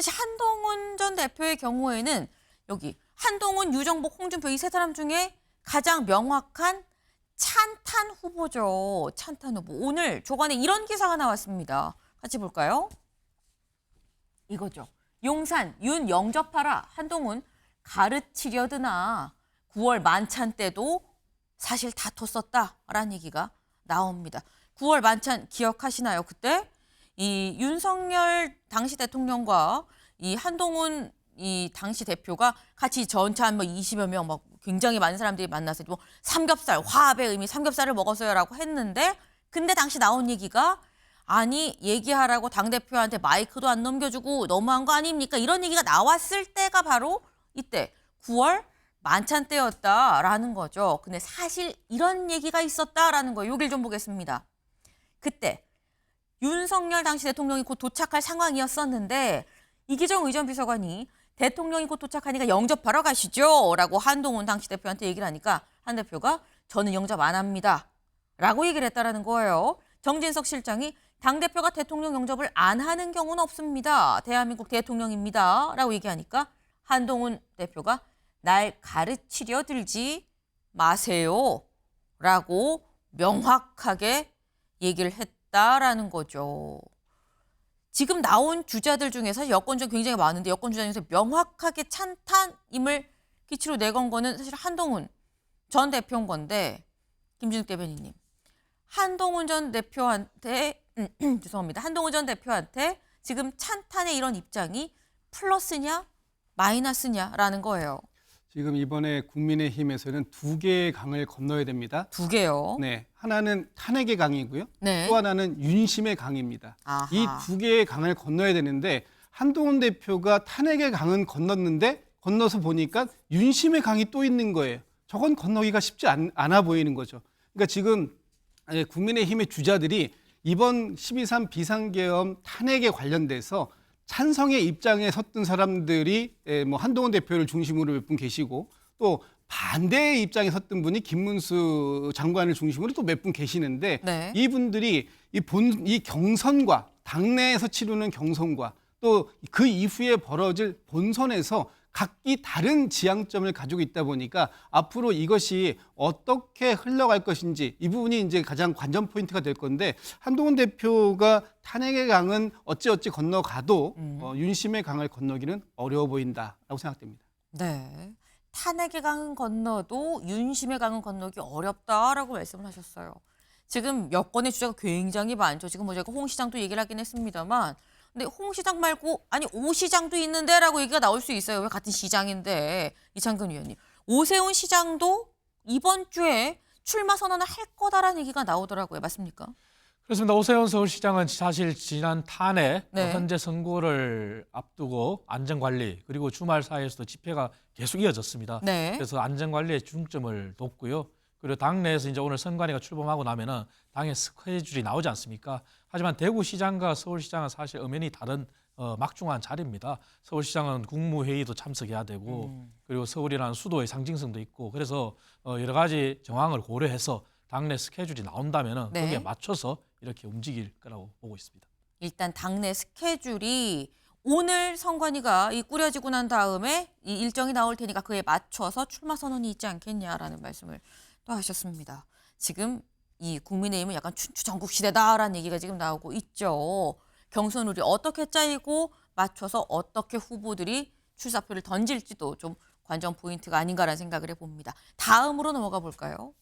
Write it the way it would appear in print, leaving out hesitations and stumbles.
사실 한동훈 전 대표의 경우에는 여기 한동훈, 유정복, 홍준표 이 세 사람 중에 가장 명확한 찬탄 후보죠. 찬탄 후보. 오늘 조간에 이런 기사가 나왔습니다. 같이 볼까요? 이거죠. 용산 윤 영접하라. 한동훈 가르치려 드나. 9월 만찬 때도 사실 다퉜었다라는 얘기가 나옵니다. 9월 만찬 기억하시나요? 그때 이 윤석열 당시 대통령과 이 한동훈 이 당시 대표가 같이 전체 한 20여 명 막 굉장히 많은 사람들이 만나서 뭐 삼겹살, 화합의 의미 삼겹살을 먹었어요라고 했는데 근데 당시 나온 얘기가 아니 얘기하라고 당대표한테 마이크도 안 넘겨주고 너무한 거 아닙니까? 이런 얘기가 나왔을 때가 바로 이때 9월 만찬 때였다라는 거죠. 근데 사실 이런 얘기가 있었다라는 거예요. 여길 좀 보겠습니다. 그때 윤석열 당시 대통령이 곧 도착할 상황이었었는데 이기정 의전 비서관이 대통령이 곧 도착하니까 영접하러 가시죠 라고 한동훈 당시 대표한테 얘기를 하니까 한 대표가 저는 영접 안 합니다 라고 얘기를 했다라는 거예요. 정진석 실장이 당대표가 대통령 영접을 안 하는 경우는 없습니다. 대한민국 대통령입니다 라고 얘기하니까 한동훈 대표가 날 가르치려 들지 마세요 라고 명확하게 얘기를 했다라는 거죠. 지금 나온 주자들 중에서 여권 주자 굉장히 많은데 여권 주자 중에서 명확하게 찬탄임을 기치로 내건 거는 사실 한동훈 전 대표인 건데 김준욱 대변인님. 한동훈 전 대표한테 죄송합니다. 한동훈 전 대표한테 지금 찬탄의 이런 입장이 플러스냐 마이너스냐라는 거예요. 지금 이번에 국민의힘에서는 두 개의 강을 건너야 됩니다. 두 개요. 네, 하나는 탄핵의 강이고요. 네. 또 하나는 윤심의 강입니다. 아하. 이 두 개의 강을 건너야 되는데 한동훈 대표가 탄핵의 강은 건넜는데 건너서 보니까 윤심의 강이 또 있는 거예요. 저건 건너기가 쉽지 않아 보이는 거죠. 그러니까 지금 국민의힘의 주자들이 이번 12.3 비상계엄 탄핵에 관련돼서 찬성의 입장에 섰던 사람들이 뭐 한동훈 대표를 중심으로 몇 분 계시고 또 반대의 입장에 섰던 분이 김문수 장관을 중심으로 또 몇 분 계시는데 네. 이분들이 이 경선과 당내에서 치르는 경선과 또 그 이후에 벌어질 본선에서 각기 다른 지향점을 가지고 있다 보니까 앞으로 이것이 어떻게 흘러갈 것인지 이 부분이 이제 가장 관전 포인트가 될 건데 한동훈 대표가 탄핵의 강은 어찌어찌 건너가도 윤심의 강을 건너기는 어려워 보인다라고 생각됩니다. 네. 탄핵의 강은 건너도 윤심의 강은 건너기 어렵다라고 말씀을 하셨어요. 지금 여권의 주자가 굉장히 많죠. 지금 뭐 제가 홍 시장도 얘기를 하긴 했습니다만 근데 홍 시장 말고 아니 오 시장도 있는데라고 얘기가 나올 수 있어요. 왜 같은 시장인데 이창근 의원님. 오세훈 시장도 이번 주에 출마 선언을 할 거다라는 얘기가 나오더라고요. 맞습니까? 그렇습니다. 오세훈 서울시장은 사실 지난 탄핵 네. 현재 선거를 앞두고 안전관리 그리고 주말 사이에서도 집회가 계속 이어졌습니다. 네. 그래서 안전관리에 중점을 뒀고요. 그리고 당내에서 이제 오늘 선관위가 출범하고 나면은 당의 스케줄이 나오지 않습니까? 하지만 대구시장과 서울시장은 사실 엄연히 다른 막중한 자리입니다. 서울시장은 국무회의도 참석해야 되고 그리고 서울이라는 수도의 상징성도 있고 그래서 여러 가지 정황을 고려해서 당내 스케줄이 나온다면은 네. 거기에 맞춰서 이렇게 움직일 거라고 보고 있습니다. 일단 당내 스케줄이 오늘 선관위가 꾸려지고 난 다음에 이 일정이 나올 테니까 그에 맞춰서 출마 선언이 있지 않겠냐라는 말씀을 또 하셨습니다. 지금 이 국민의힘은 약간 춘추전국 시대다라는 얘기가 지금 나오고 있죠. 경선룰이 어떻게 짜이고 맞춰서 어떻게 후보들이 출사표를 던질지도 좀 관전 포인트가 아닌가라는 생각을 해봅니다. 다음으로 넘어가 볼까요?